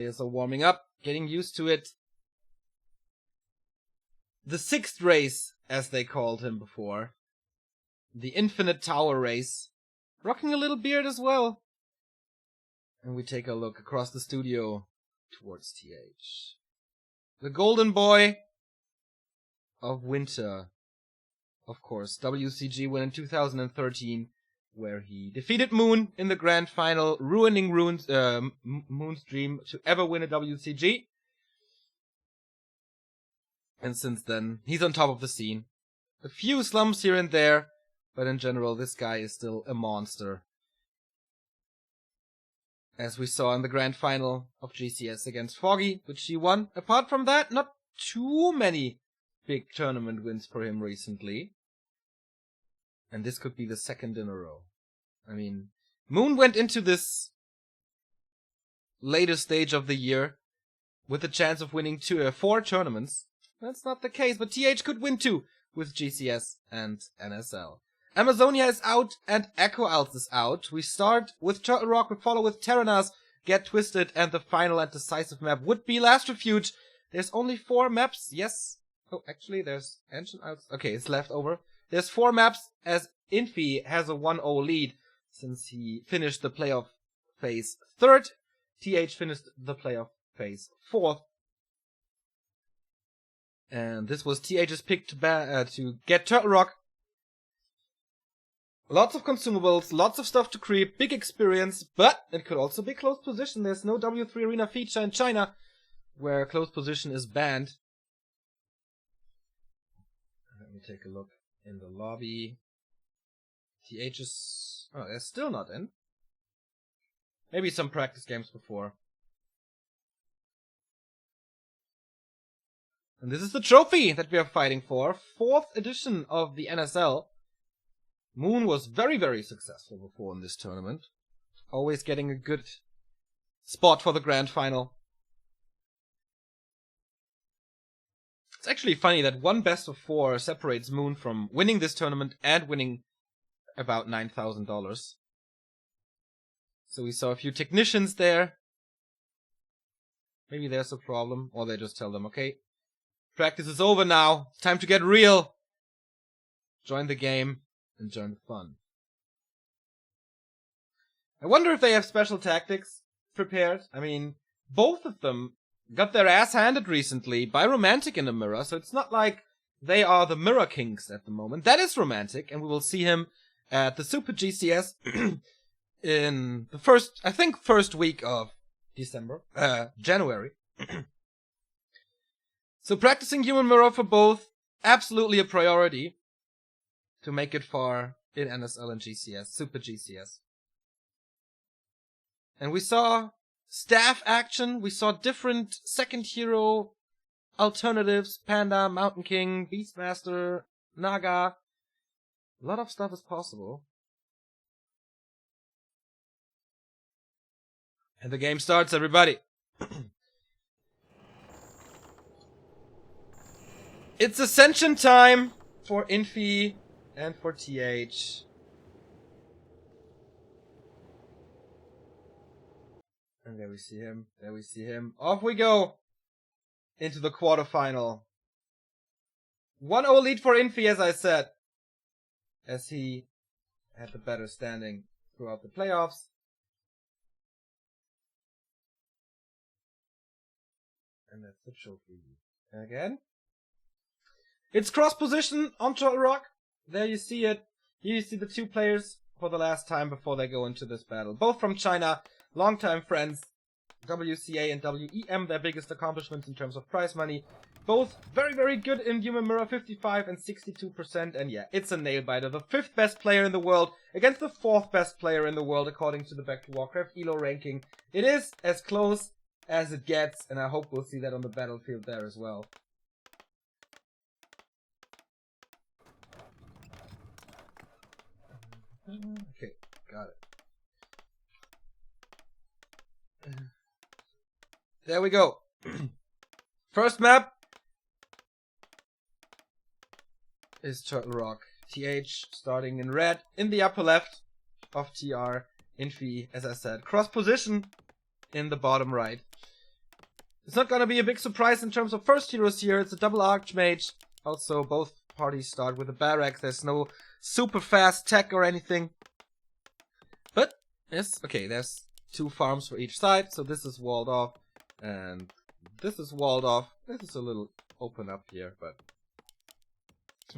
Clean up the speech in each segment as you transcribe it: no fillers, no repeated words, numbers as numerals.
Players are warming up, getting used to it. The 6th race, as they called him before. The Infinite Tower race. Rocking a little beard as well. And we take a look across the studio towards TH. The golden boy of winter. Of course, WCG win in 2013, where he defeated Moon in the grand final, ruining Moon's dream to ever win a WCG. And since then, he's on top of the scene. A few slumps here and there, but in general, this guy is still a monster. As we saw in the grand final of GCS against Foggy, which he won. Apart from that, not too many big tournament wins for him recently. And this could be the 2nd in a row. I mean, Moon went into this later stage of the year with a chance of winning 4 tournaments. That's not the case, but TH could win 2 with GCS and NSL. Amazonia is out and Echo Alts is out. We start with Turtle Rock, we follow with Terranas, Get Twisted, and the final and decisive map would be Last Refuge. There's only 4 maps, yes. Oh, actually, there's Ancient Alts. Okay, it's left over. There's 4 maps as Infi has a 1-0 lead since he finished the playoff phase 3rd. TH finished the playoff phase 4th. And this was TH's pick to get Turtle Rock. Lots of consumables, lots of stuff to creep, big experience, but it could also be close position. There's no W3 Arena feature in China, where close position is banned. Let me take a look in the lobby. TH is... oh, they're still not in. Maybe some practice games before. And this is the trophy that we are fighting for. 4th edition of the NSL. Moon was very, very successful before in this tournament. Always getting a good spot for the grand final. It's actually funny that one best of 4 separates Moon from winning this tournament and winning about $9,000. So we saw a few technicians there. Maybe there's a problem, or they just tell them, okay, practice is over now. It's time to get real. Join the game and join the fun. I wonder if they have special tactics prepared. I mean, both of them got their ass handed recently by Romantic in the mirror, so it's not like they are the mirror kings at the moment. That is Romantic, and we will see him at the Super GCS in the first week of January. So practicing Human Mirror for both, absolutely a priority to make it far in NSL and GCS, Super GCS. And we saw staff action, we saw different second hero alternatives, Panda, Mountain King, Beastmaster, Naga. A lot of stuff is possible. And the game starts, everybody. It's Ascension time for Infi and for TH. And there we see him. There we see him. Off we go into the quarterfinal. 1-0 lead for Infi, as I said, as he had the better standing throughout the playoffs. And that's the trophy. Again. It's cross position on Turtle Rock. There you see it. Here you see the 2 players for the last time before they go into this battle. Both from China, longtime friends. WCA and WEM, their biggest accomplishments in terms of prize money. Both very, very good in Human Mirror, 55 and 62%. And yeah, it's a nail-biter. The 5th best player in the world against the 4th best player in the world, according to the Back to Warcraft ELO ranking. It is as close as it gets, and I hope we'll see that on the battlefield there as well. Okay, got it. There we go. First map is Turtle Rock. TH starting in red in the upper left of TR. Infi, as I said, cross position in the bottom right. It's not gonna be a big surprise in terms of first heroes here. It's a double Archmage. Also, both parties start with a Barrack. There's no super fast tech or anything. But, yes, okay, there's 2 farms for each side. So this is walled off. And this is walled off. This is a little open up here, but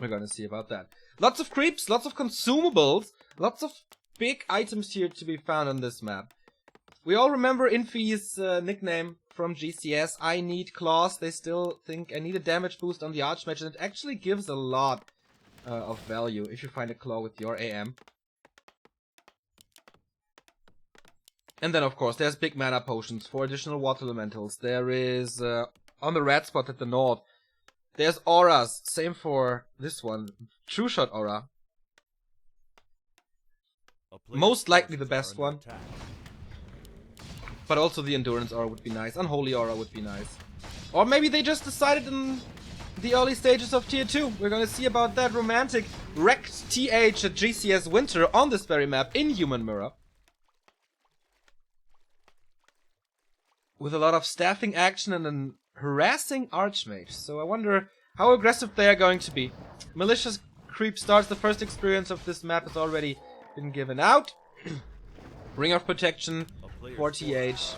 we're gonna see about that. Lots of creeps, lots of consumables, lots of big items here to be found on this map. We all remember Infi's nickname from GCS, I need claws. They still think I need a damage boost on the Archmage, and it actually gives a lot of value if you find a claw with your AM. And then of course there's big mana potions for additional water elementals. There is, on the red spot at the north, there's auras, same for this one, True Shot aura. Most likely the best one. But also the Endurance aura would be nice, Unholy aura would be nice. Or maybe they just decided in the early stages of Tier 2. We're gonna see about that. Romantic wrecked TH at GCS Winter on this very map in Human Mirror. With a lot of staffing action and an harassing Archmage. So I wonder how aggressive they are going to be. Malicious Creep starts. The first experience of this map has already been given out. Ring of Protection for TH.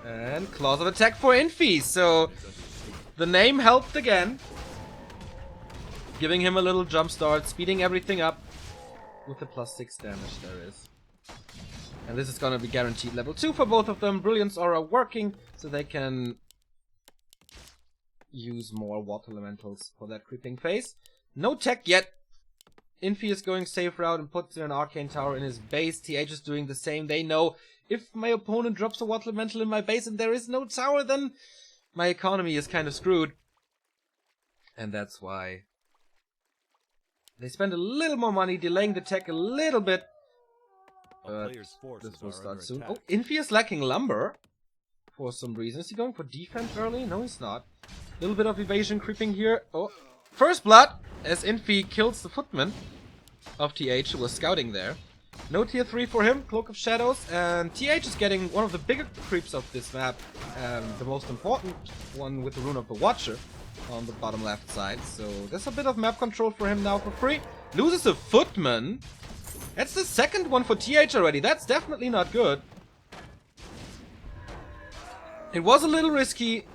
And Claws of Attack for Infi. So the name helped again. Giving him a little jump start, speeding everything up with the +6 damage there is. And this is gonna be guaranteed level 2 for both of them. Brilliance aura working, so they can use more water elementals for that creeping phase. No tech yet. Infi is going safe route and puts in an arcane tower in his base. TH is doing the same. They know if my opponent drops a water elemental in my base and there is no tower, then my economy is kind of screwed. And that's why they spend a little more money, delaying the tech a little bit. But this will start soon. Oh, Infi is lacking lumber for some reason. Is he going for defense early? No, he's not. A little bit of evasion creeping here. Oh, first blood as Infi kills the footman of TH who was scouting there. No tier 3 for him, Cloak of Shadows, and TH is getting one of the bigger creeps of this map, the most important one with the Rune of the Watcher on the bottom left side. So there's a bit of map control for him now for free. Loses a footman. That's the second one for TH already. That's definitely not good. It was a little risky,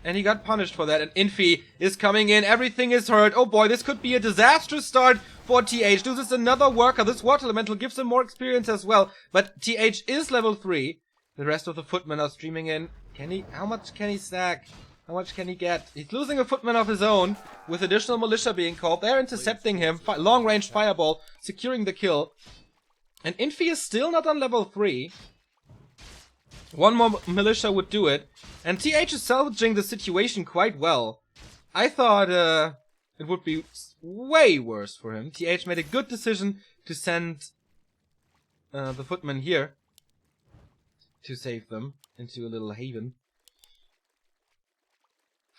and he got punished for that. And Infi is coming in. Everything is hurt. Oh boy, this could be a disastrous start for TH. Loses another worker. This water elemental gives him more experience as well. But TH is level 3. The rest of the footmen are streaming in. Can he? How much can he stack? How much can he get? He's losing a footman of his own, with additional militia being called. They're intercepting him. Long-range fireball, securing the kill. And Infi is still not on level 3. One more militia would do it. And TH is salvaging the situation quite well. I thought it would be way worse for him. TH made a good decision to send the footmen here to save them into a little haven.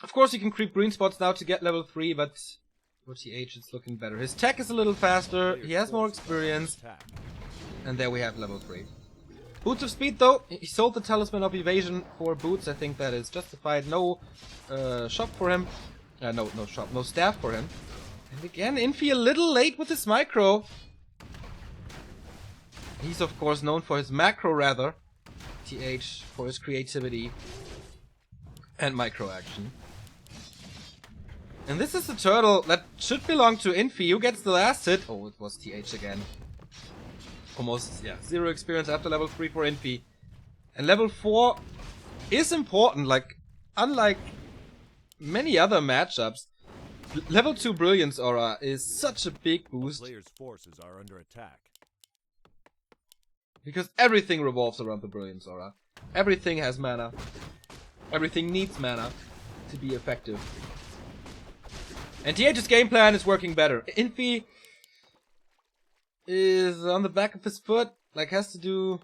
Of course, you can creep green spots now to get level 3, but for TH it's looking better. His tech is a little faster, he has more experience, and there we have level 3. Boots of Speed though, he sold the Talisman of Evasion for boots, I think that is justified. No shop for him, no shop, no staff for him. And again, Infi a little late with his micro. He's of course known for his macro rather, TH for his creativity and micro action. And this is the turtle that should belong to Infi. Who gets the last hit? Oh, it was TH again. Almost, yeah, 0 experience after level 3 for Infi. And level 4 is important, like, unlike many other matchups, level 2 Brilliance Aura is such a big boost. Player's forces are under attack. Because everything revolves around the Brilliance Aura. Everything has mana. Everything needs mana to be effective. And TH's game plan is working better. Infi is on the back of his foot, like has to do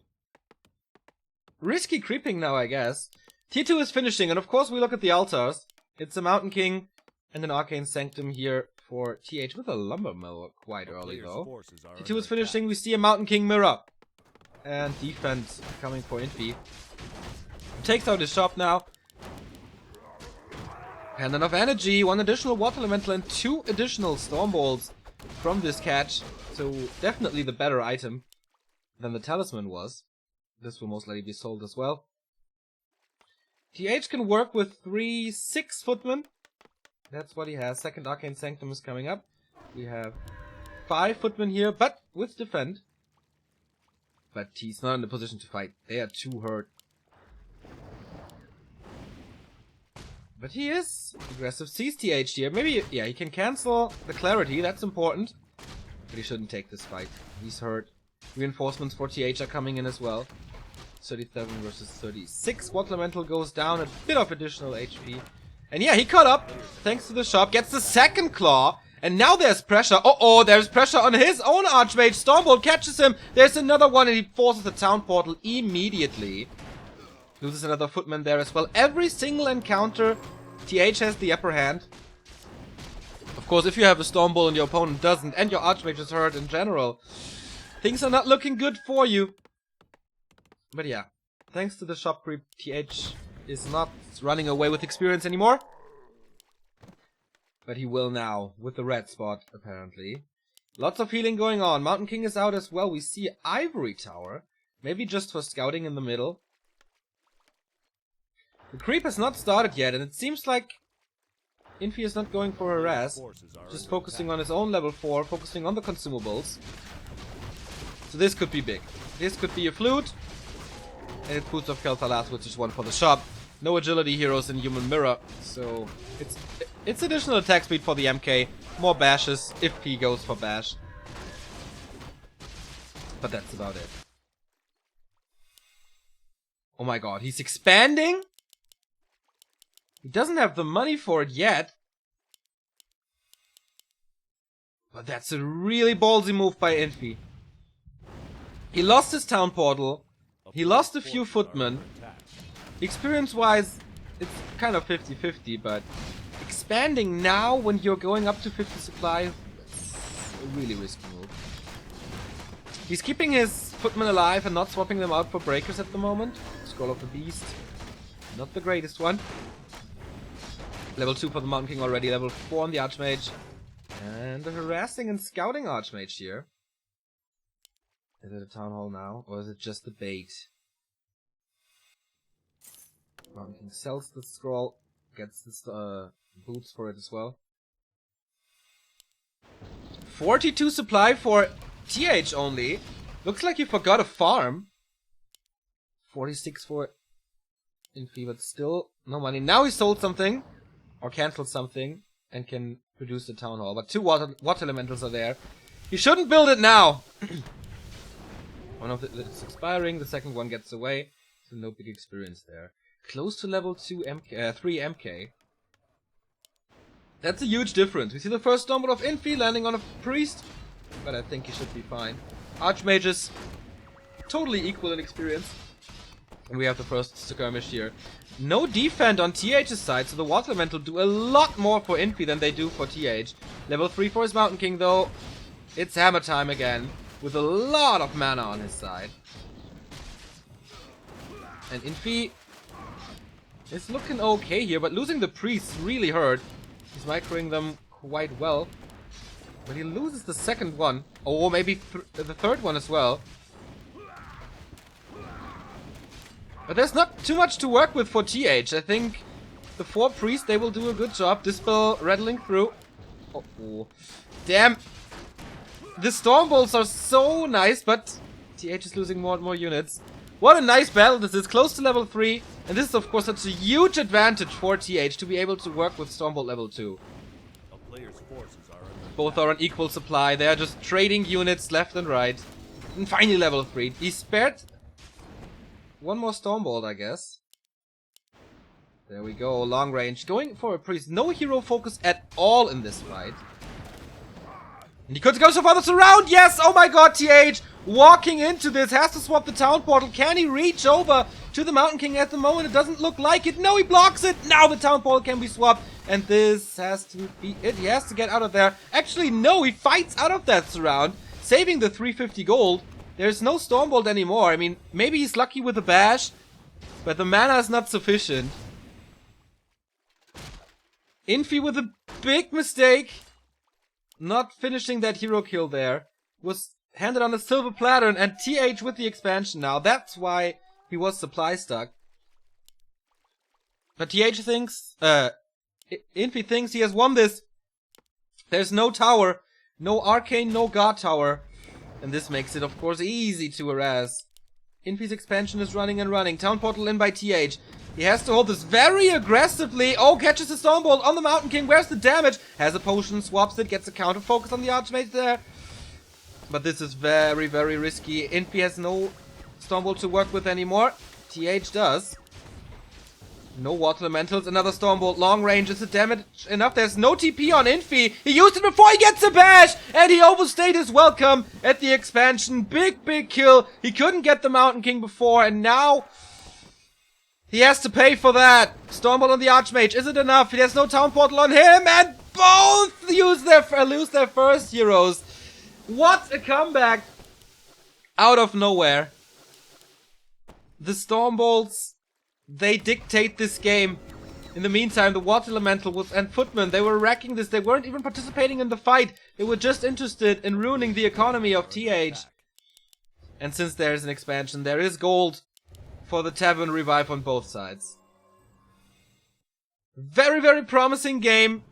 risky creeping now, I guess. Tier 2 is finishing, and of course we look at the altars. It's a Mountain King and an Arcane Sanctum here for TH with a Lumber Mill quite early though. Tier 2 is finishing, we see a Mountain King mirror. And defense coming for Infi. Takes out his shop now. And enough energy, 1 additional water elemental and 2 additional storm bolts from this catch. So definitely the better item than the talisman was. This will most likely be sold as well. TH can work with 3 6-footmen. That's what he has. Second Arcane Sanctum is coming up. We have 5 footmen here, but with defend. But he's not in the position to fight. They are too hurt. But he is aggressive. Sees TH here. Maybe, yeah, he can cancel the clarity. That's important. But he shouldn't take this fight. He's hurt. Reinforcements for TH are coming in as well. 37 versus 36. Water Elemental goes down. A bit of additional HP. And yeah, he caught up. Thanks to the shop. Gets the second claw. And now there's pressure. Uh-oh, there's pressure on his own Archmage. Stormbolt catches him. There's another one and he forces the town portal immediately. Loses another footman there as well. Every single encounter, TH has the upper hand. Of course, if you have a Stormbolt and your opponent doesn't, and your Archmage is hurt in general, things are not looking good for you. But yeah, thanks to the shop creep, TH is not running away with experience anymore. But he will now, with the red spot, apparently. Lots of healing going on. Mountain King is out as well. We see Ivory Tower. Maybe just for scouting in the middle. The creep has not started yet, and it seems like Infi is not going for harass. Just focusing on his own level 4, focusing on the consumables. So this could be big. This could be a flute. And it boots off Kel'Thuzad, which is one for the shop. No agility heroes in Human Mirror, so it's additional attack speed for the MK. More bashes if he goes for bash. But that's about it. Oh my god, he's expanding? He doesn't have the money for it yet. But that's a really ballsy move by Infi. He lost his town portal. He lost a few footmen. Experience-wise, it's kind of 50-50, but expanding now when you're going up to 50 supply, it's a really risky move. He's keeping his footmen alive and not swapping them out for breakers at the moment. Scroll of the Beast, not the greatest one. Level 2 for the Mountain King already, level 4 on the Archmage. And the harassing and scouting Archmage here. Is it a Town Hall now, or is it just the bait? Mountain King sells the scroll, gets the boots for it as well. 42 supply for TH only. Looks like you forgot a farm. 46 for Infi, but still no money. Now he sold something, or canceled something, and can produce the Town Hall. But 2 water elementals are there. He shouldn't build it now! One of it's expiring, the second one gets away, so no big experience there. Close to level 2 MK, 3 MK. That's a huge difference. We see the first Stormbolt of Infi landing on a priest, but I think he should be fine. Archmages, totally equal in experience. And we have the first skirmish here. No defend on TH's side, so the Water Elemental do a lot more for Infi than they do for TH. Level 3 for his Mountain King though. It's hammer time again, with a lot of mana on his side. And Infi is looking okay here, but losing the priests really hurt. He's microing them quite well. But he loses the second one. Oh, maybe the third one as well. But there's not too much to work with for TH. I think the 4 priests, they will do a good job. Dispel rattling through. Oh, damn. The Stormbolts are so nice, but TH is losing more and more units. What a nice battle this is, close to level 3. And this is of course such a huge advantage for TH to be able to work with Stormbolt level 2. Both are on equal supply, they are just trading units left and right. And finally level 3. He spared one more Stormbolt, I guess. There we go, long range. Going for a priest. No hero focus at all in this fight. And he could go so far to surround. Yes! Oh my god, TH! Walking into this, has to swap the town portal. Can he reach over to the Mountain King at the moment? It doesn't look like it. No, he blocks it. Now the town portal can be swapped. And this has to be it. He has to get out of there. Actually, no, he fights out of that surround, saving the 350 gold. There's no Stormbolt anymore. I mean, maybe he's lucky with a bash, but the mana is not sufficient. Infi with a big mistake. Not finishing that hero kill there. Was handed on a silver platter, and TH with the expansion now. That's why he was supply stuck. But TH thinks, Infi thinks he has won this. There's no tower, no arcane, no god tower. And this makes it, of course, easy to harass. Infi's expansion is running and running. Town portal in by TH. He has to hold this very aggressively. Oh, catches the Stormbolt on the Mountain King. Where's the damage? Has a potion, swaps it, gets a counter focus on the Archmage there. But this is very, very risky. Infi has no Stormbolt to work with anymore. TH does. No Water Elementals, another Stormbolt, long range. Is it damage enough? There's no TP on Infi. He used it before he gets a bash! And he overstayed his welcome at the expansion. Big, big kill. He couldn't get the Mountain King before, and now he has to pay for that. Stormbolt on the Archmage. Is it enough? He has no Town Portal on him, and both lose their first heroes. What a comeback out of nowhere. The Stormbolts, they dictate this game. In the meantime, the Water Elemental and Footman, they were wrecking this. They weren't even participating in the fight. They were just interested in ruining the economy of TH. And since there is an expansion, there is gold for the Tavern Revive on both sides. Very, very promising game.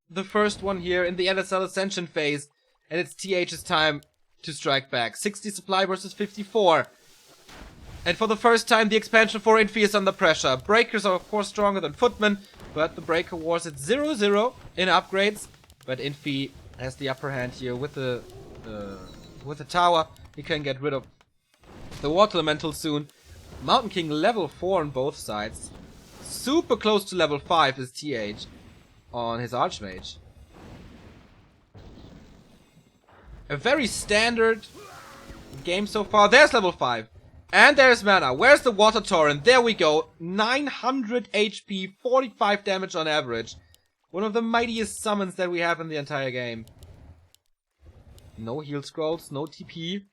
The first one here in the NSL Ascension phase. And it's TH's time to strike back. 60 supply versus 54. And for the first time, the expansion for Infi is under pressure. Breakers are, of course, stronger than Footman, but the Breaker Wars at 0-0 in upgrades. But Infi has the upper hand here with the tower. He can get rid of the Water Elemental soon. Mountain King level 4 on both sides. Super close to level 5 is TH on his Archmage. A very standard game so far. There's level 5. And there's mana. Where's the Water Torrent? There we go. 900 HP, 45 damage on average. One of the mightiest summons that we have in the entire game. No heal scrolls, no TP.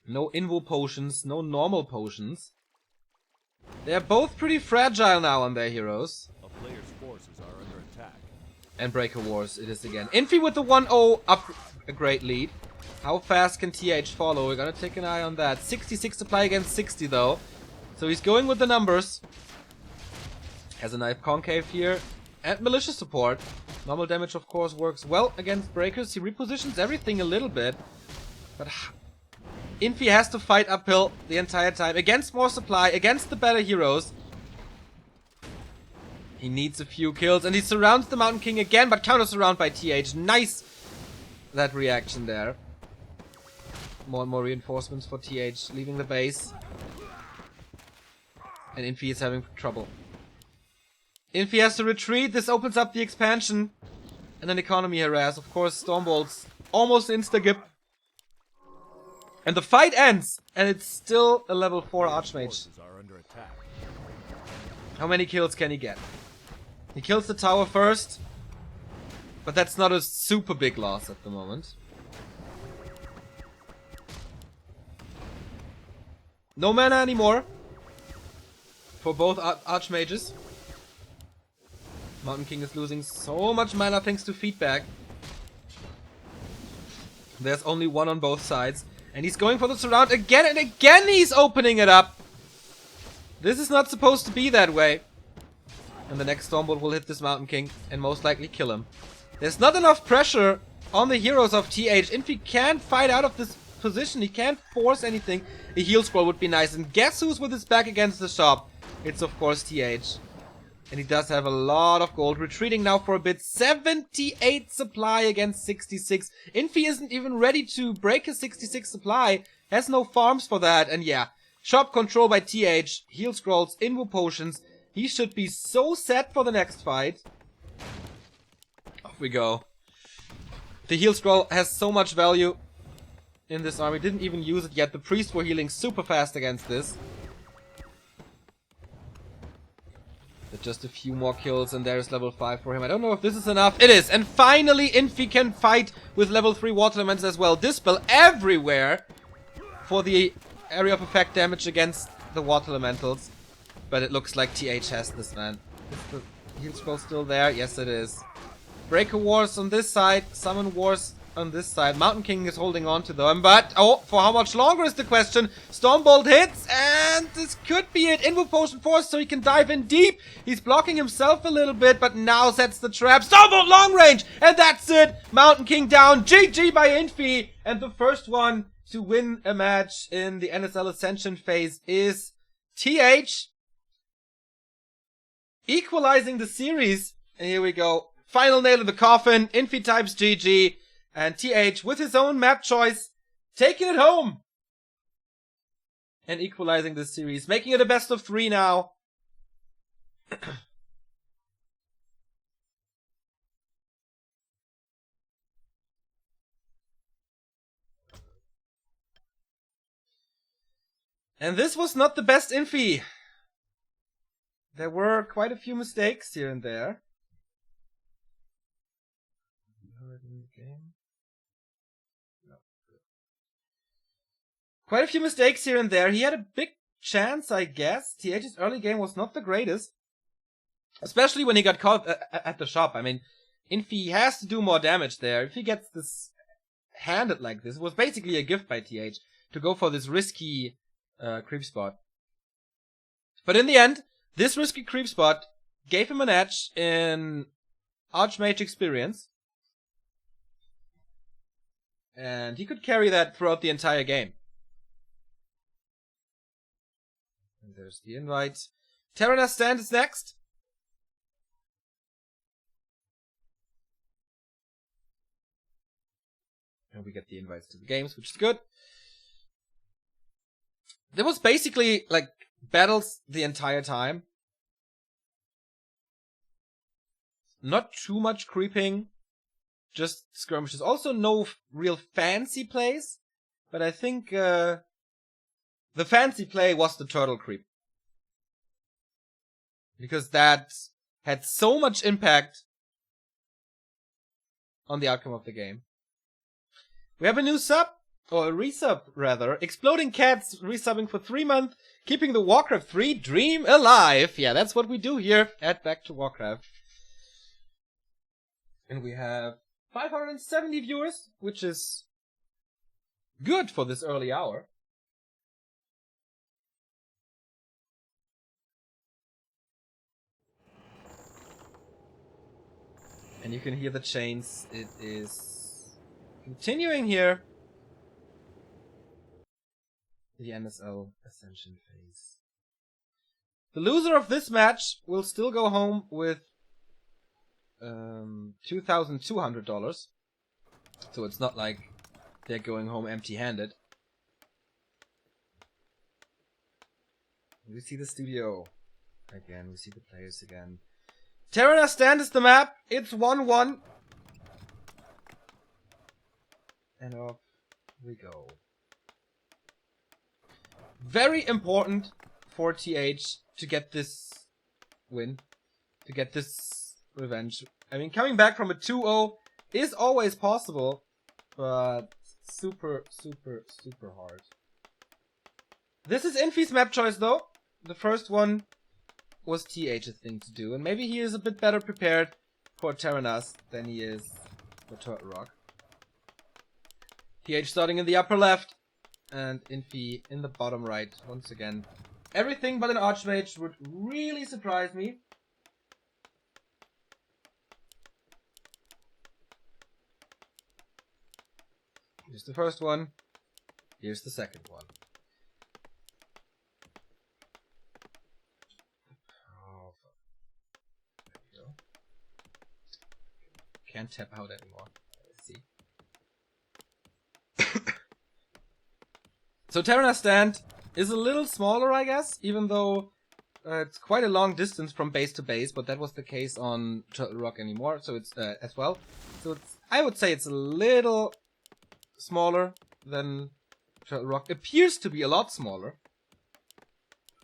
No invo potions, no normal potions. They're both pretty fragile now on their heroes. A player's forces are under attack. And Breaker Wars it is again. Infi with the 1-0 up a great lead. How fast can TH follow? We're gonna take an eye on that. 66 supply against 60 though. So he's going with the numbers. Has a Knife Concave here. And Malicious support. Normal damage of course works well against Breakers. He repositions everything a little bit. But Infi has to fight uphill the entire time. Against more supply. Against the better heroes. He needs a few kills. And he surrounds the Mountain King again. But counter surround by TH. Nice. That reaction there. More and more reinforcements for TH leaving the base. And Infi is having trouble. Infi has to retreat. This opens up the expansion. And an economy harass. Of course, Stormbolts almost insta-gip. And the fight ends. And it's still a level 4 Archmage. How many kills can he get? He kills the tower first. But that's not a super big loss at the moment. No mana anymore for both Archmages. Mountain King is losing so much mana thanks to feedback. There's only one on both sides. And he's going for the surround again and again he's opening it up. This is not supposed to be that way. And the next Stormbolt will hit this Mountain King and most likely kill him. There's not enough pressure on the heroes of TH. Infi can't fight out of this position. He can't force anything. A heal scroll would be nice. And guess who's with his back against the shop? It's of course TH. And he does have a lot of gold. Retreating now for a bit. 78 supply against 66. Infi isn't even ready to break his 66 supply. Has no farms for that. And yeah, shop control by TH. Heal scrolls, invo potions. He should be so set for the next fight. Off we go. The heal scroll has so much value in this army. Didn't even use it yet. The priests were healing super fast against this. But just a few more kills and there's level 5 for him. I don't know if this is enough. It is! And finally Infi can fight with level 3 water elements as well. Dispel everywhere for the area of effect damage against the water elementals. But it looks like TH has this, man. Is the heal scroll still there? Yes, it is. Breaker Wars on this side. Summon Wars on this side. Mountain King is holding on to them. But, oh, for how much longer is the question? Stormbolt hits, and this could be it. Invo Potion Force, so he can dive in deep. He's blocking himself a little bit, but now sets the trap. Stormbolt long range, and that's it. Mountain King down. GG by Infi. And the first one to win a match in the NSL Ascension phase is TH. Equalizing the series. And here we go. Final nail in the coffin. Infi types GG. And TH, with his own map choice, taking it home. And equalizing the series. Making it a best of 3 now. And this was not the best Infi. There were quite a few mistakes here and there. Quite a few mistakes here and there. He had a big chance, I guess. TH's early game was not the greatest. Especially when he got caught at the shop. I mean, Infi has to do more damage there. If he gets this handed like this, it was basically a gift by TH to go for this risky creep spot. But in the end, this risky creep spot gave him an edge in Archmage experience. And he could carry that throughout the entire game. And there's the invite. Terranas stand is next. And we get the invites to the games, which is good. There was basically, like, battles the entire time. Not too much creeping. Just skirmishes. Also no real fancy plays. But I think, the fancy play was the turtle creep. Because that had so much impact on the outcome of the game. We have a new sub, or a resub rather. Exploding Cats resubbing for 3 months, keeping the Warcraft 3 dream alive. Yeah, that's what we do here at Back to Warcraft. And we have 570 viewers, which is good for this early hour. And you can hear the chains. It is continuing here. The NSL Ascension phase. The loser of this match will still go home with $2,200. So it's not like they're going home empty-handed. We see the studio again. We see the players again. Terranas stand is the map. It's 1-1. And off we go. Very important for TH to get this win. To get this revenge. I mean, coming back from a 2-0 is always possible. But super, super, super hard. This is Infi's map choice though. The first one was TH's thing to do. And maybe he is a bit better prepared for Terranas than he is for Turtle Rock. TH starting in the upper left. And Infi in the bottom right. Once again. Everything but an Archmage would really surprise me. Here's the first one. Here's the second one. Oh, there we go. Can't tap out anymore. Let's see. So Terranas stand is a little smaller, I guess, even though it's quite a long distance from base to base, but that was the case on Turtle Rock anymore, so it's as well. So it's, I would say it's a little smaller than Turtle Rock. Appears to be a lot smaller,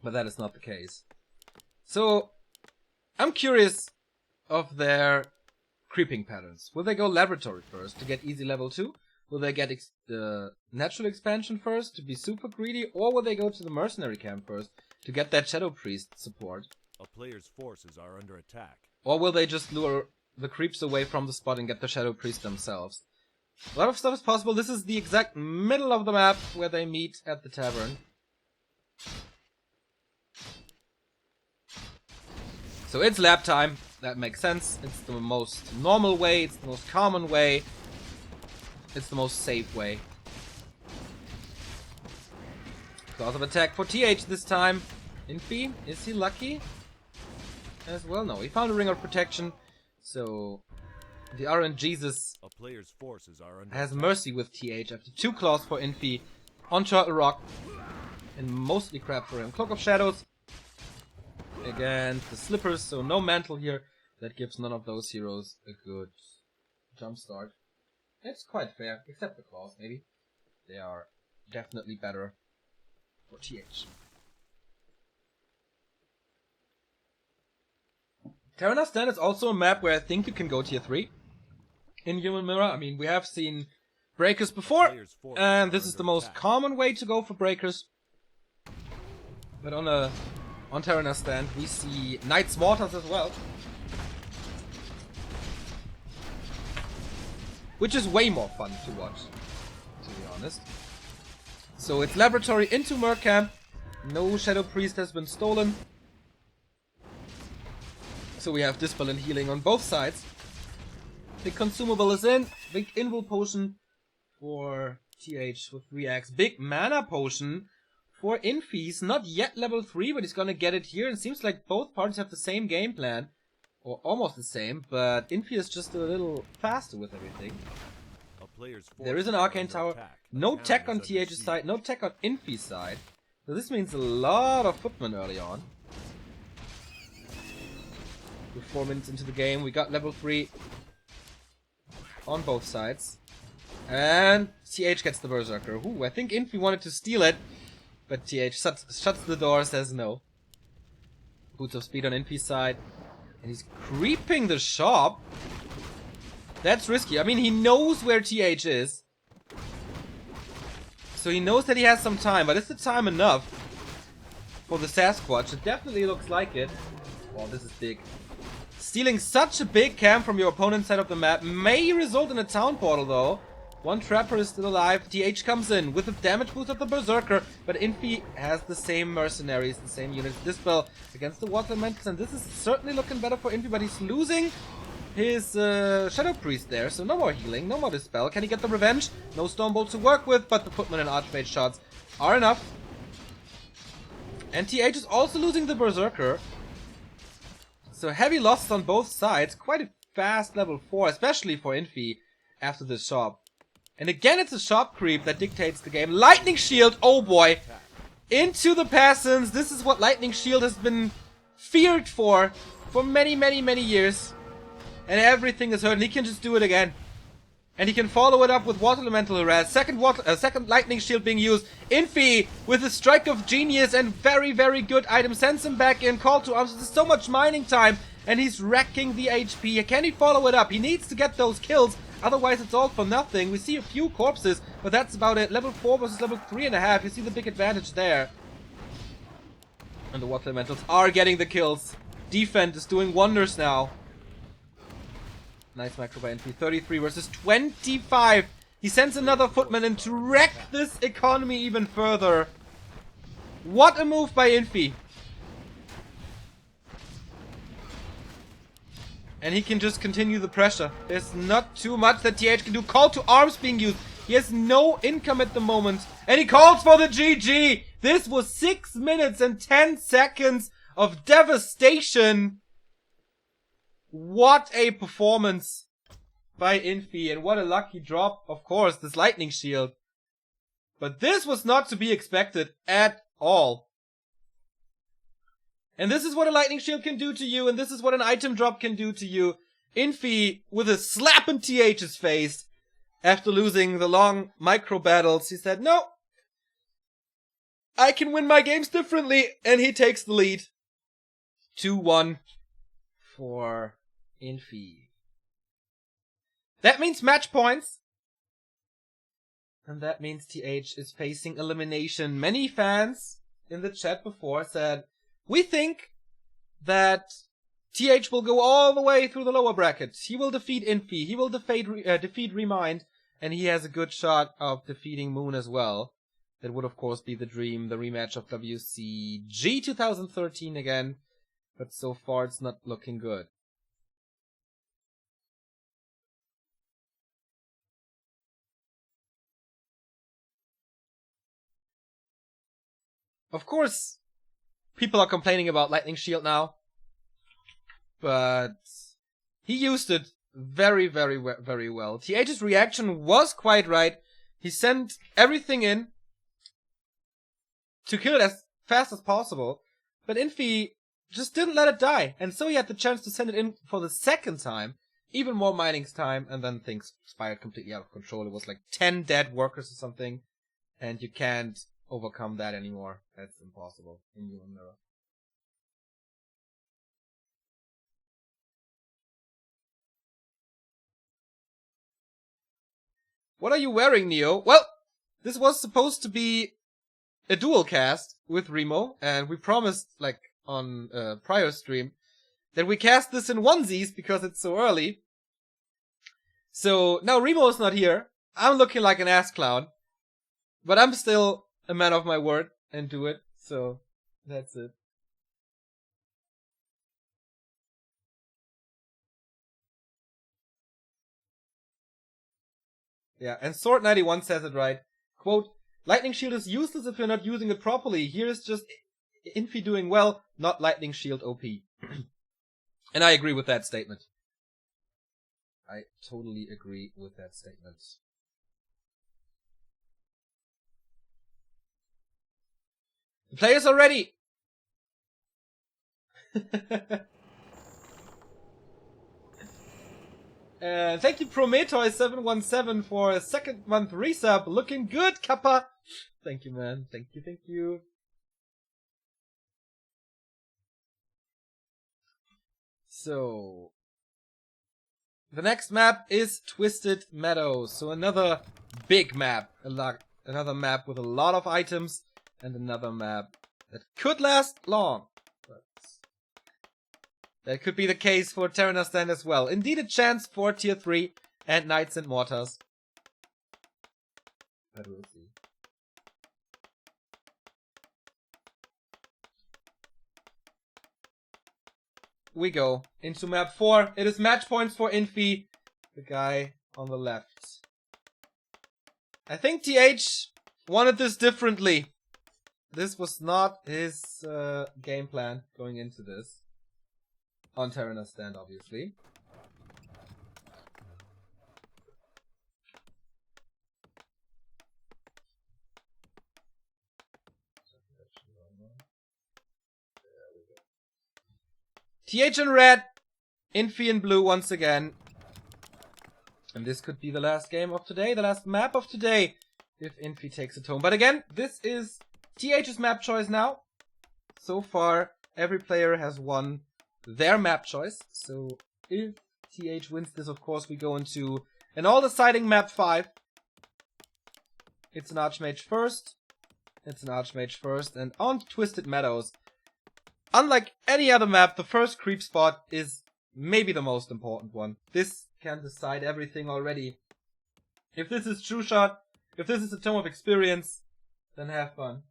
but that is not the case. So I'm curious of their creeping patterns. Will they go laboratory first to get easy level 2? Will they get the natural expansion first to be super greedy? Or will they go to the mercenary camp first to get that Shadow Priest support. A player's forces are under attack. Or will they just lure the creeps away from the spot and get the Shadow Priest themselves? A lot of stuff is possible. This is the exact middle of the map where they meet at the tavern. So it's lap time. That makes sense. It's the most normal way. It's the most common way. It's the most safe way. Claws of attack for TH this time. Infi, is he lucky? As well, no. He found a ring of protection. So the RNGesus A player's forces are under has attack. mercy with TH after 2 claws for Infi on Turtle Rock. And mostly crap for him. Cloak of Shadows against the Slippers, so no mantle here. That gives none of those heroes a good jump start. It's quite fair, except the claws, maybe. They are definitely better for TH. Terranus Stand is also a map where I think you can go tier 3 in Human Mirror. I mean, we have seen Breakers before, and this is the most common way to go for Breakers. But on Terranus Stand, we see Knight's Mortars as well. Which is way more fun to watch, to be honest. So it's Laboratory into Merc Camp. No Shadow Priest has been stolen. So we have Dispel and Healing on both sides. Big consumable is in. Big Invul Potion for TH with 3x. Big Mana Potion for Infi. He's not yet level 3, but he's gonna get it here. And it seems like both parties have the same game plan. Or almost the same, but Infi is just a little faster with everything. A player's There is an forces are Arcane under Tower. attack. No The tech town on is under TH's siege. side, no tech on Infi's side. So this means a lot of footmen early on. We're 4 minutes into the game, we got level 3 on both sides. And TH gets the Berserker. Ooh, I think Infi wanted to steal it, but TH shuts the door, says no. Boots of Speed on Infi's side. And he's creeping the shop. That's risky. I mean, he knows where TH is. So he knows that he has some time, but is the time enough for the Sasquatch? It definitely looks like it. Oh, this is big. Stealing such a big camp from your opponent's side of the map may result in a town portal, though. One Trapper is still alive. TH comes in with the damage boost of the Berserker, but Infi has the same mercenaries, the same units. Dispel against the Water Elementals, and this is certainly looking better for Infi, but he's losing his Shadow Priest there, so no more healing, no more Dispel. Can he get the revenge? No Stormbolt to work with, but the Footman and Archmage shots are enough. And TH is also losing the Berserker. So heavy losses on both sides. Quite a fast level 4, especially for Infi after this shop. And again, it's a shop creep that dictates the game. Lightning Shield, oh boy. Into the Passons. This is what Lightning Shield has been feared for many, many, many years. And everything is hurt, and he can just do it again. And he can follow it up with Water Elemental Harass. Second Lightning Shield being used. Infi with a Strike of Genius and very, very good item. Sends him back in. Call to Arms. There's so much mining time. And he's wrecking the HP. Can he follow it up? He needs to get those kills. Otherwise, it's all for nothing. We see a few corpses, but that's about it. Level 4 versus level 3.5. You see the big advantage there. And the Water Elementals are getting the kills. Defend is doing wonders now. Nice macro by Infi. 33 versus 25. He sends another Footman in to wreck this economy even further. What a move by Infi. And he can just continue the pressure. There's not too much that TH can do. Call to Arms being used. He has no income at the moment. And he calls for the GG. This was 6 minutes and 10 seconds of devastation. What a performance by Infi. And what a lucky drop, of course, this Lightning Shield. But this was not to be expected at all. And this is what a Lightning Shield can do to you, and this is what an item drop can do to you. Infi, with a slap in TH's face, after losing the long micro battles, he said, no, I can win my games differently, and he takes the lead. 2-1 for Infi. That means match points. And that means TH is facing elimination. Many fans in the chat before said, we think that TH will go all the way through the lower brackets. He will defeat Infi, he will defeat Remind, and he has a good shot of defeating Moon as well. That would of course be the dream, the rematch of WCG 2013 again, but so far it's not looking good. Of course, people are complaining about Lightning Shield now, but he used it very, very, very well. TH's reaction was quite right. He sent everything in to kill it as fast as possible, but Infi just didn't let it die, and so he had the chance to send it in for the second time, even more mining's time, and then things spiraled completely out of control. It was like 10 dead workers or something, and you can't overcome that anymore. That's impossible in Human Mirror. What are you wearing, Neo? Well, this was supposed to be a dual cast with Remo, and we promised, like, on a prior stream, that we cast this in onesies because it's so early. So, now Remo's not here. I'm looking like an ass clown. But I'm still a man of my word and do it, so that's it. Yeah, and Sword91 says it right. Quote, Lightning Shield is useless if you're not using it properly. Here's just Infi doing well, not Lightning Shield OP. And I agree with that statement. I totally agree with that statement. The players are ready! Thank you Prometheus717 for a second month resub. Looking good, Kappa! Thank you, man. Thank you, thank you. So, the next map is Twisted Meadows. So another big map. Another map with a lot of items. And another map that could last long. But that could be the case for Terraner Stand as well. Indeed a chance for Tier 3 and Knights and Mortars. But we'll see. We go into map 4. It is match points for Infi, the guy on the left. I think TH wanted this differently. This was not his game plan going into this. On Terraner Stand, obviously. TH in red, Infi in blue once again. And this could be the last game of today, the last map of today, if Infi takes it home. But again, this is TH's map choice now. So far, every player has won their map choice. So if TH wins this, of course, we go into an all-deciding map 5. It's an Archmage first. It's an Archmage first. And on Twisted Meadows, unlike any other map, the first creep spot is maybe the most important one. This can decide everything already. If this is True Shot, if this is a Tome of Experience, then have fun.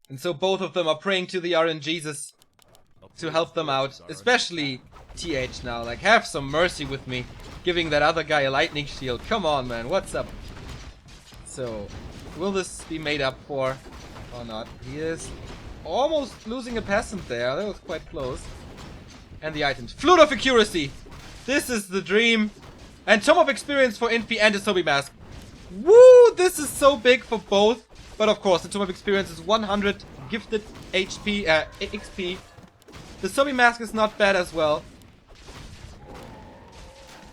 And so both of them are praying to the RNGesus to help them out. Especially TH now. Like, have some mercy with me. Giving that other guy a lightning shield. Come on, man. What's up? So, will this be made up for or not? He is almost losing a peasant there. That was quite close. And the items. Flute of Accuracy. This is the dream. And Tome of Experience for Infi and a Sobi Mask. Woo! This is so big for both. But of course, the Tome of Experience is 100 gifted XP. The Sobi Mask is not bad as well.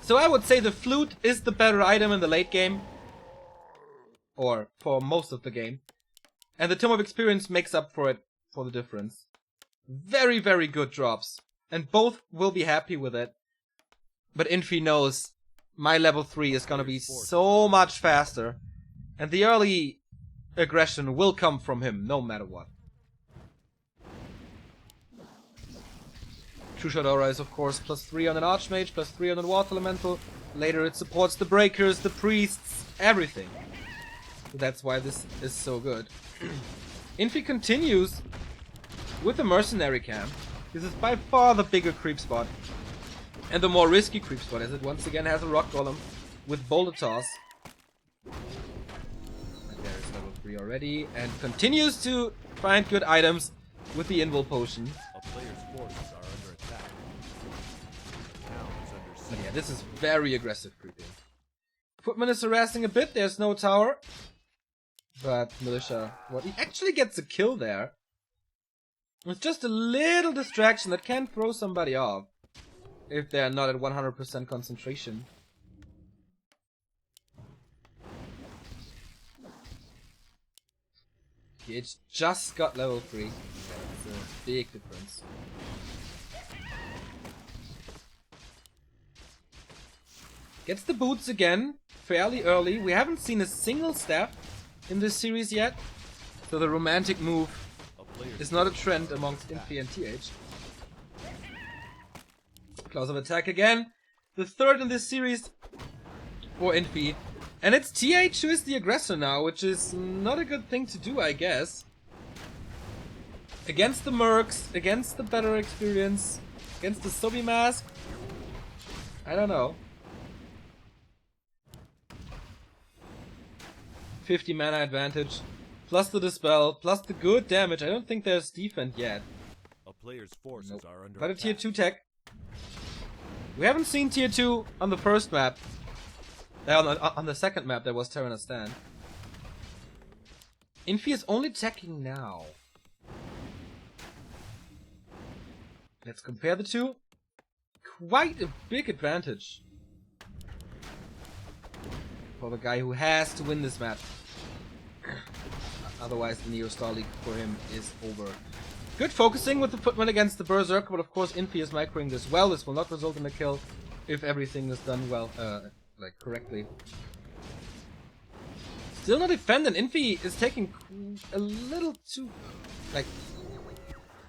So I would say the Flute is the better item in the late game. Or for most of the game. And the Tome of Experience makes up for it, for the difference. Very, very good drops. And both will be happy with it. But Infi knows my level 3 is gonna be so much faster. And the early aggression will come from him, no matter what. True Shot Aura is of course +3 on an Archmage, +3 on an Water Elemental. Later it supports the Breakers, the Priests, everything. So that's why this is so good. Infi continues with the Mercenary Camp. This is by far the bigger creep spot. And the more risky creep spot, as it once again has a Rock Golem with Boulder Toss. And there's level 3 already. And continues to find good items with the Invul Potion. A player's forces are under attack. The town is under siege. But yeah, this is very aggressive creeping. Footman is harassing a bit, there's no tower. But Militia, well, he actually gets a kill there. It's just a little distraction that can throw somebody off. If they're not at 100% concentration. TH just got level 3. That's a big difference. Gets the boots again, fairly early. We haven't seen a single staff in this series yet. So the romantic move is not a trend amongst Infi and TH. Claws of attack again. The third in this series for Infi. And it's TH who is the aggressor now, which is not a good thing to do, I guess. Against the Mercs, against the better experience, against the Sobi Mask. I don't know. 50 mana advantage, plus the Dispel, plus the good damage. I don't think there's defense yet. A player's forces are under But a attack. tier 2 tech. We haven't seen tier 2 on the first map. On the second map there was Terran Stand. Infi is only teching now. Let's compare the two. Quite a big advantage for the guy who has to win this match. Otherwise the Neo Star League for him is over. Good focusing with the Footman against the Berserker, but of course Infi is microing this well. This will not result in a kill if everything is done well, like correctly. Still not defending. Infi is taking a little too,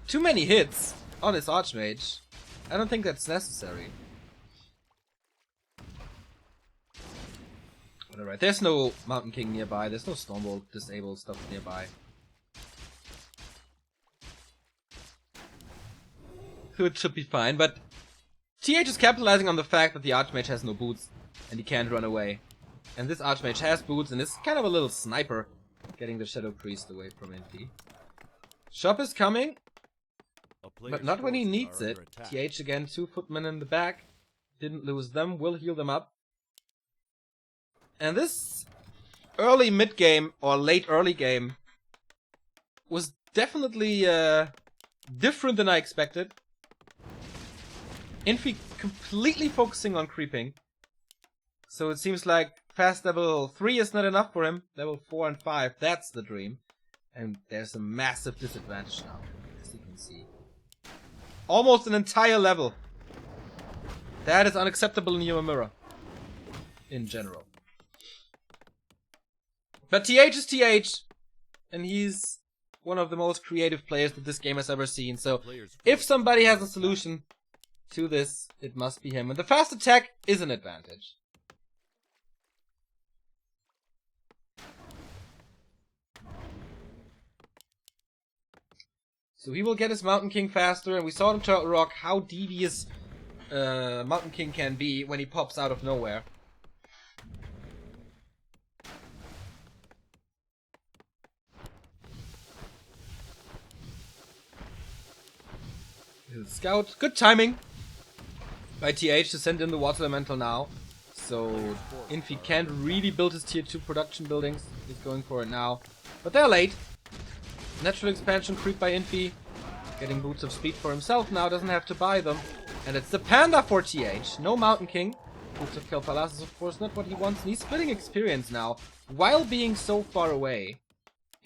too many hits on his Archmage. I don't think that's necessary. But alright, there's no Mountain King nearby, there's no Stormbolt disabled stuff nearby. So it should be fine, but TH is capitalizing on the fact that the Archmage has no boots and he can't run away. And this Archmage has boots and is kind of a little sniper, getting the Shadow Priest away from Infi. Shop is coming, but not when he needs it. TH again, 2 Footmen in the back. Didn't lose them, will heal them up. And this early mid-game, or late early game, was definitely different than I expected. Infi completely focusing on creeping. So it seems like fast level 3 is not enough for him. Level 4 and 5, that's the dream. And there's a massive disadvantage now, as you can see. Almost an entire level. That is unacceptable in Yuma Mirror. In general. But TH is TH. And he's one of the most creative players that this game has ever seen. So if somebody has a solution to this, it must be him. And the fast attack is an advantage. So he will get his Mountain King faster, and we saw in Turtle Rock how devious Mountain King can be when he pops out of nowhere. Scout, good timing by TH to send in the Water Elemental now. So Infi can't really build his tier 2 production buildings. He's going for it now. But they're late. Natural expansion creep by Infi. Getting boots of speed for himself now, doesn't have to buy them. And it's the Panda for TH. No Mountain King. Boots of Kel'Thuzad is of course not what he wants. And he's splitting experience now, while being so far away.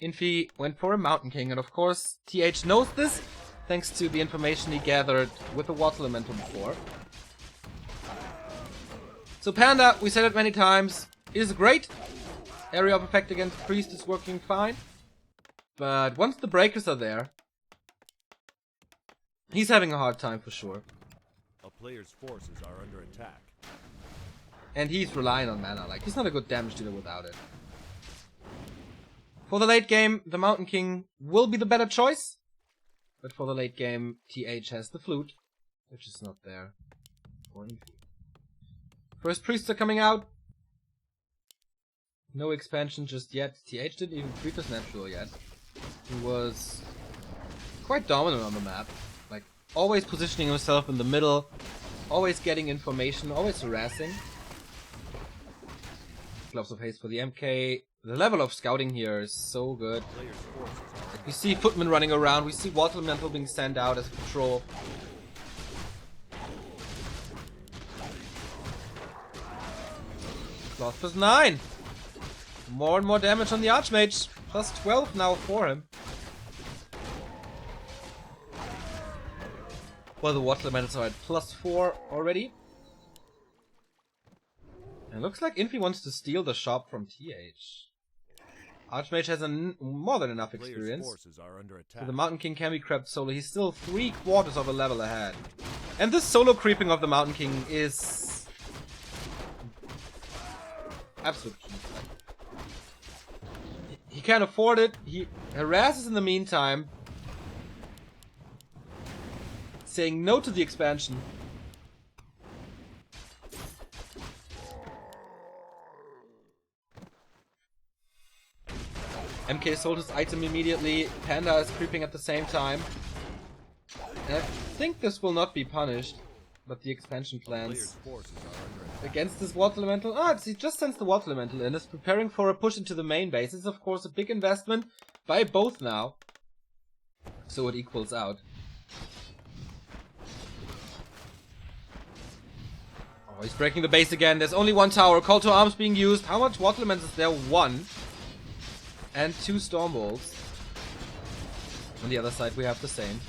Infi went for a Mountain King, and of course TH knows this, thanks to the information he gathered with the Water Elemental before. So Panda, we said it many times, is great. Area of effect against Priest is working fine. But once the breakers are there, he's having a hard time for sure. A player's forces are under attack. And he's relying on mana. Like, he's not a good damage dealer without it. For the late game, the Mountain King will be the better choice. But for the late game, TH has the flute, which is not there for Infi. First priests are coming out. No expansion just yet. TH didn't even creep his natural yet. He was quite dominant on the map. Like, always positioning himself in the middle, always getting information, always harassing. Gloves of Haste for the MK. The level of scouting here is so good. Like, we see footmen running around, we see Water Elemental being sent out as a patrol. Claws plus 9! More and more damage on the Archmage. Plus 12 now for him. Well, the Water Elementals are at plus 4 already. And it looks like Infi wants to steal the shop from TH. Archmage has more than enough experience. So the Mountain King can be crept solo. He's still 3/4 of a level ahead. And this solo creeping of the Mountain King is absolute key. He can't afford it. He harasses in the meantime, saying no to the expansion. MK sold his item immediately. Panda is creeping at the same time. And I think this will not be punished. But the expansion plans against this Water Elemental. He just sends the Water Elemental in. Is preparing for a push into the main base. It's of course a big investment by both now. So it equals out. Oh, he's breaking the base again. There's only one tower. Call to arms being used. How much Water Elementals is there? 1. And 2 Storm Bolts. On the other side we have the same.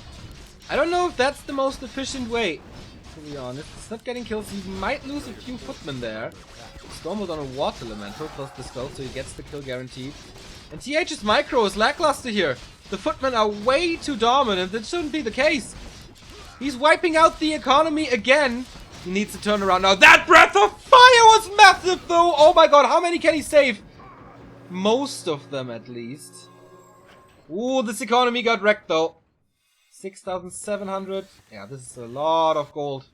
I don't know if that's the most efficient way, to be honest. It's not getting kills. He might lose a few footmen there. Storm Bolt on a Water Elemental plus the spell, so he gets the kill guaranteed. And TH's micro is lackluster here. The footmen are way too dominant. That shouldn't be the case. He's wiping out the economy again. He needs to turn around now. That Breath of Fire was massive though! Oh my god, how many can he save? Most of them, at least. Ooh, this economy got wrecked, though. 6,700. Yeah, this is a lot of gold.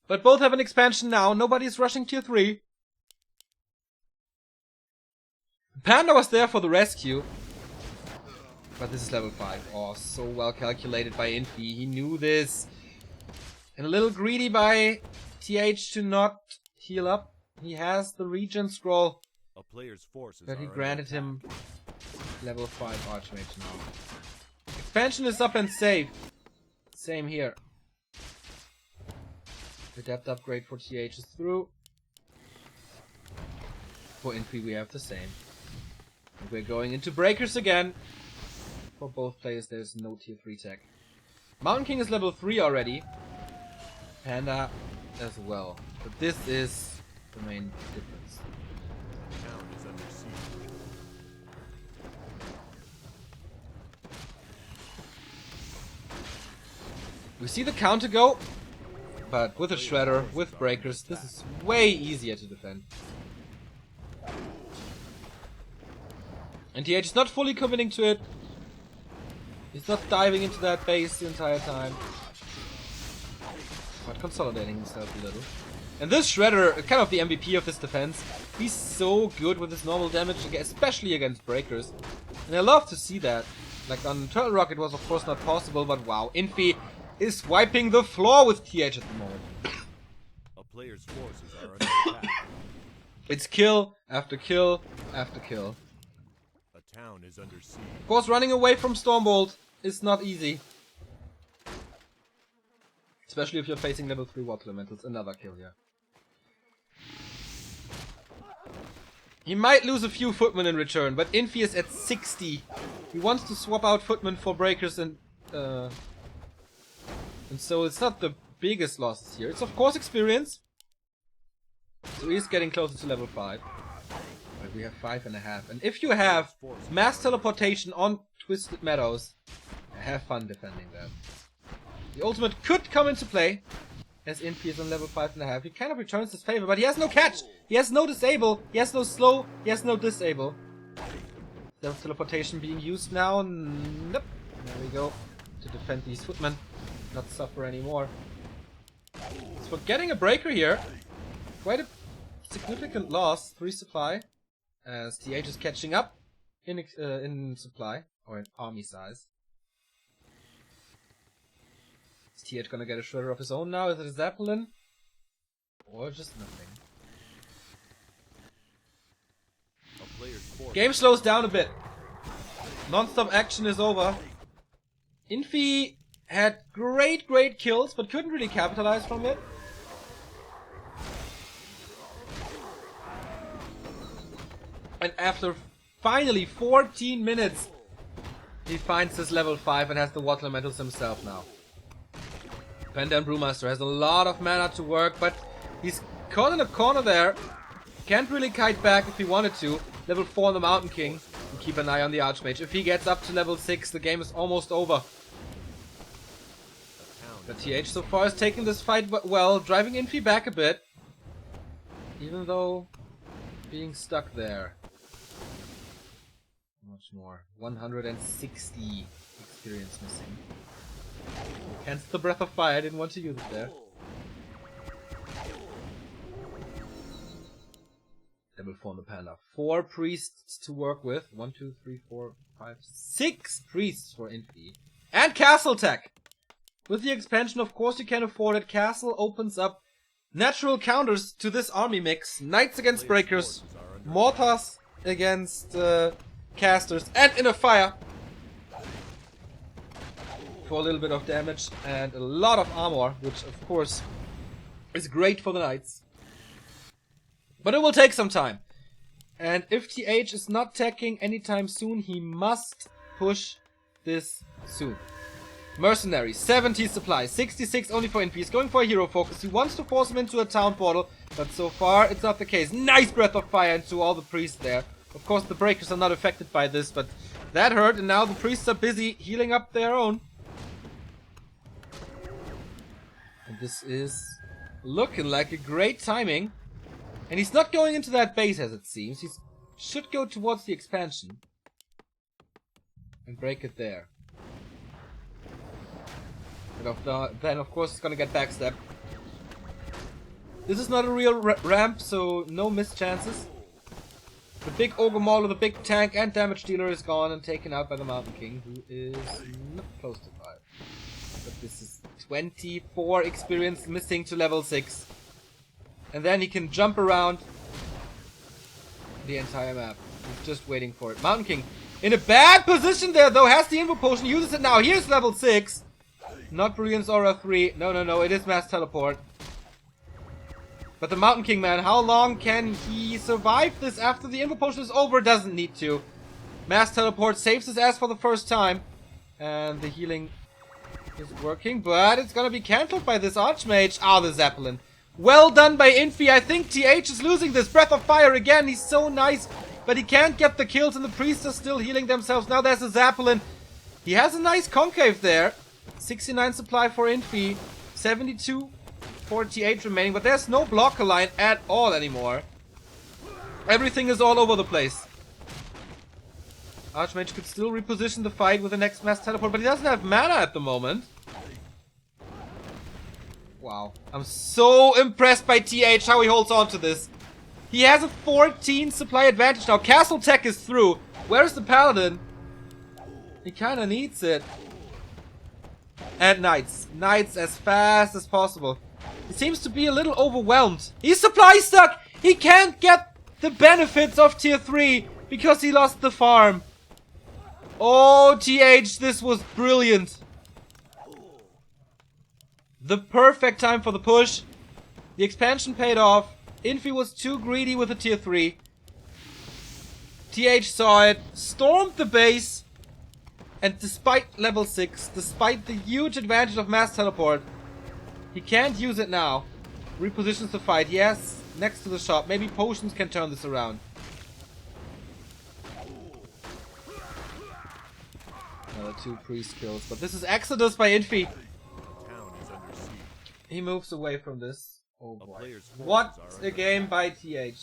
But both have an expansion now. Nobody's rushing tier 3. Panda was there for the rescue. But this is level 5. Oh, so well calculated by Infi. He knew this. And a little greedy by TH to not heal up. He has the regen scroll. A player's forces but he granted him level 5 Archmage now. Expansion is up and safe. Same here. The depth upgrade for TH is through. For Infi we have the same. And we're going into breakers again. For both players there's no tier 3 tech. Mountain King is level 3 already. Panda as well. But this is the main difference. We see the counter go, but with a Shredder, with breakers, this is way easier to defend. And TH is not fully committing to it. He's not diving into that base the entire time. But consolidating himself a little. And this Shredder, kind of the MVP of this defense, he's so good with his normal damage, especially against breakers. And I love to see that. Like on Turtle Rock it was of course not possible, but wow, Infi is wiping the floor with TH at the moment. A player's forces are under attack. It's kill after kill after kill. A town is under siege. Of course, running away from Stormbolt is not easy. Especially if you're facing level 3 Water Elementals. Another kill here. He might lose a few footmen in return, but Infi is at 60. He wants to swap out footmen for breakers and so it's not the biggest losses here. It's of course experience. So he's getting closer to level 5. But we have 5.5. And if you have mass teleportation on Twisted Meadows, have fun defending that. The ultimate could come into play, as Infi is on level 5.5. He kind of returns his favor, but he has no catch! He has no disable, he has no slow, he has no disable. Self teleportation being used now. Nope. There we go. To defend these footmen. Not suffer anymore. So for getting a breaker here, quite a significant loss. 3 supply. As TH is catching up in supply, or in army size. Is TH gonna get a shredder of his own now? Is it a Zeppelin? Or just nothing? Game slows down a bit. Non-stop action is over. Infi had great kills, but couldn't really capitalize from it. And after finally 14 minutes, he finds his level 5 and has the Water Elementals himself now. Panda and Brewmaster has a lot of mana to work, but he's caught in a corner there. Can't really kite back if he wanted to. Level 4 on the Mountain King. And keep an eye on the Archmage. If he gets up to level 6, the game is almost over. The TH so far is taking this fight well, driving Infi back a bit. Even though being stuck there. Much more. 160 experience missing. Hence the Breath of Fire, I didn't want to use it there. Level 4 on the Panda. 4 priests to work with. 1, 2, 3, 4, 5, 6 priests for Infi. And Castle Tech! With the expansion, of course you can afford it. Castle opens up natural counters to this army mix. Knights against Breakers. Mortars against casters. And in a fire. For a little bit of damage and a lot of armor, which of course is great for the Knights. But it will take some time. And if TH is not teching anytime soon, he must push this soon. Mercenary, 70 supply, 66 only for Infi. He's going for a hero focus. He wants to force him into a town portal, but so far it's not the case. Nice Breath of Fire into all the priests there. Of course the Breakers are not affected by this, but that hurt, and now the priests are busy healing up their own. And this is looking like a great timing. And he's not going into that base as it seems. He should go towards the expansion. And break it there. And then of course he's gonna get backstep. This is not a real ramp, so no missed chances. The big Ogre Mauler, the big tank and damage dealer is gone and taken out by the Mountain King, who is not close to 5. But this is 24 experience missing to level 6. And then he can jump around the entire map. He's just waiting for it. Mountain King in a bad position there though, has the Invo Potion, uses it now. Here's level 6. Not Brilliance Aura 3. No, it is Mass Teleport. But the Mountain King, man, how long can he survive this after the Invo Potion is over? Doesn't need to. Mass Teleport saves his ass for the first time. And the healing is working, but it's gonna be cancelled by this Archmage. Ah, the Zeppelin. Well done by Infi. I think TH is losing this. Breath of Fire again. He's so nice, but he can't get the kills, and the priests are still healing themselves. Now there's a Zeppelin. He has a nice concave there. 69 supply for Infi. 72 for TH remaining, but there's no blocker line at all anymore. Everything is all over the place. Archmage could still reposition the fight with the next Mass Teleport, but he doesn't have mana at the moment. Wow. I'm so impressed by TH, how he holds on to this. He has a 14 supply advantage now. Castle Tech is through. Where's the Paladin? He kinda needs it. And Knights. Knights as fast as possible. He seems to be a little overwhelmed. He's supply stuck! He can't get the benefits of tier 3 because he lost the farm. Oh, TH, this was brilliant. The perfect time for the push. The expansion paid off. Infi was too greedy with the tier 3. TH saw it, stormed the base, and despite level 6, despite the huge advantage of Mass Teleport, he can't use it now. Repositions the fight. Yes, next to the shop. Maybe potions can turn this around. Another 2 priest kills. But this is Exodus by Infi. Town is under siege. He moves away from this. Oh A boy. player's forces What are a under game attack. by TH.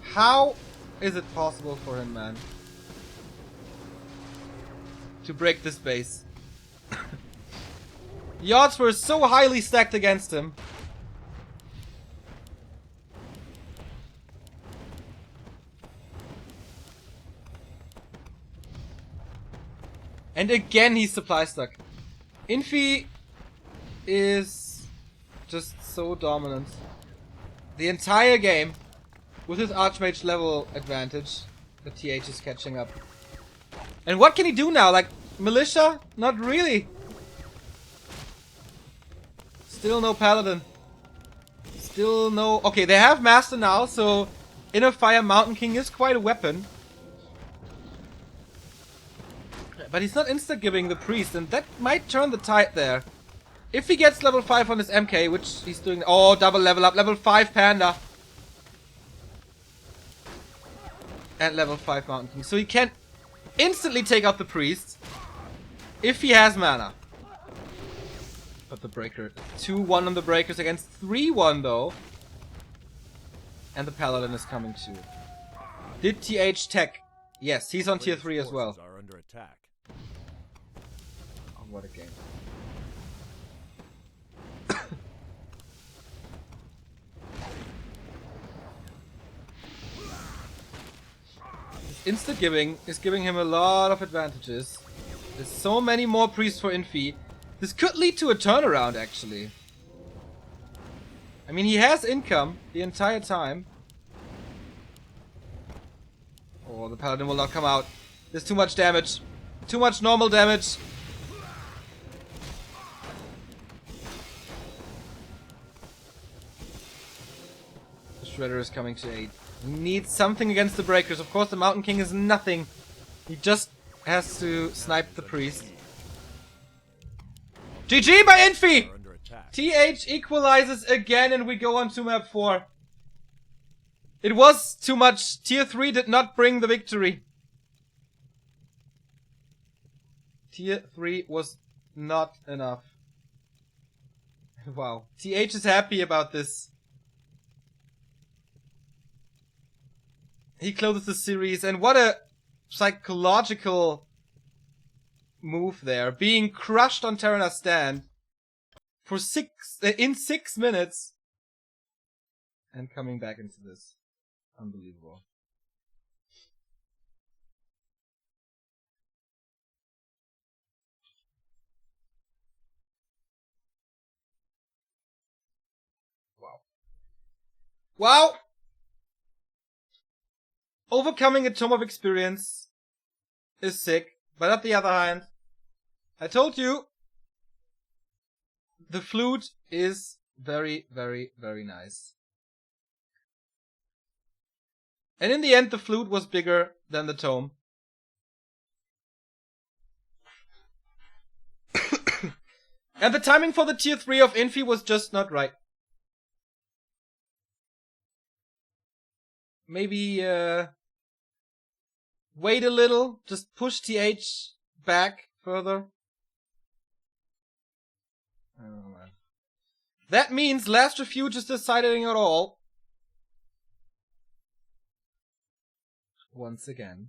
How is it possible for him, man, to break this base? The odds were so highly stacked against him. And again he's supply stuck. Infi is just so dominant. The entire game, with his Archmage level advantage, the TH is catching up. And what can he do now? Like, Militia? Not really. Still no Paladin. Still no... Okay, they have Master now, so Inner Fire Mountain King is quite a weapon. But he's not insta-giving the Priest, and that might turn the tide there. If he gets level 5 on his MK, which he's doing... Oh, double level up. Level 5 Panda. And level 5 Mountain King. So he can instantly take out the Priest if he has mana. But the Breaker, 2-1 on the Breakers against 3-1 though. And the Paladin is coming too. Did TH tech? Yes, he's on tier 3 as well. Are under attack. Oh, what a game. Insta-giving is giving him a lot of advantages. There's so many more priests for Infi. This could lead to a turnaround, actually. I mean, he has income the entire time. Oh, the Paladin will not come out. There's too much damage. Too much normal damage. The Shredder is coming to aid. He needs something against the Breakers. Of course, the Mountain King is nothing. He just has to snipe the Priest. GG by Infi! Are under attack. TH equalizes again and we go on to map 4. It was too much. Tier 3 did not bring the victory. Tier 3 was not enough. Wow. TH is happy about this. He closes the series, and what a psychological move there. Being crushed on Terra's stand for in 6 minutes and coming back into this. Unbelievable. Wow. Wow! Overcoming a Tome of Experience is sick, but on the other hand, I told you, the flute is very, very, very nice. And in the end, the flute was bigger than the tome. And the timing for the tier 3 of Infi was just not right. Maybe, wait a little, just push TH back further. I don't know, man. That means Last Refuge is deciding it all. Once again.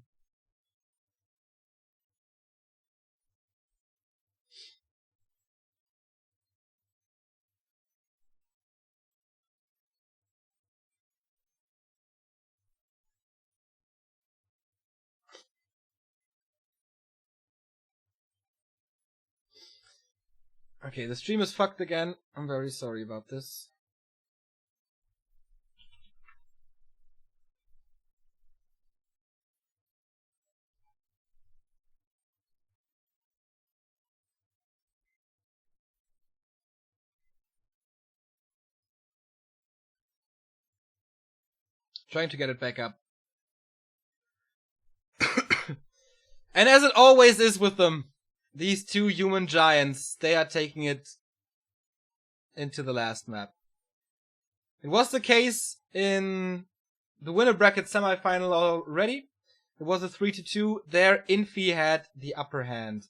Okay, the stream is fucked again. I'm very sorry about this. Trying to get it back up. And as it always is with them, these two human giants, they are taking it into the last map. It was the case in the winner bracket semifinal already. It was a 3-2. There, Infi had the upper hand.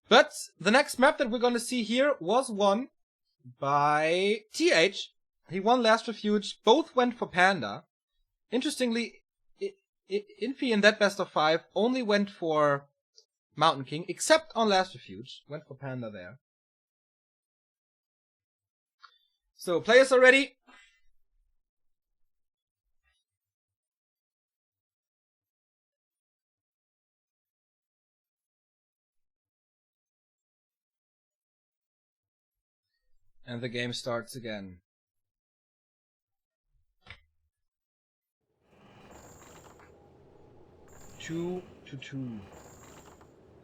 But the next map that we're going to see here was won by TH. He won Last Refuge. Both went for Panda. Interestingly, Infi in that best of 5 only went for Mountain King, except on Last Refuge. Went for Panda there. So, players are ready. And the game starts again. 2-2.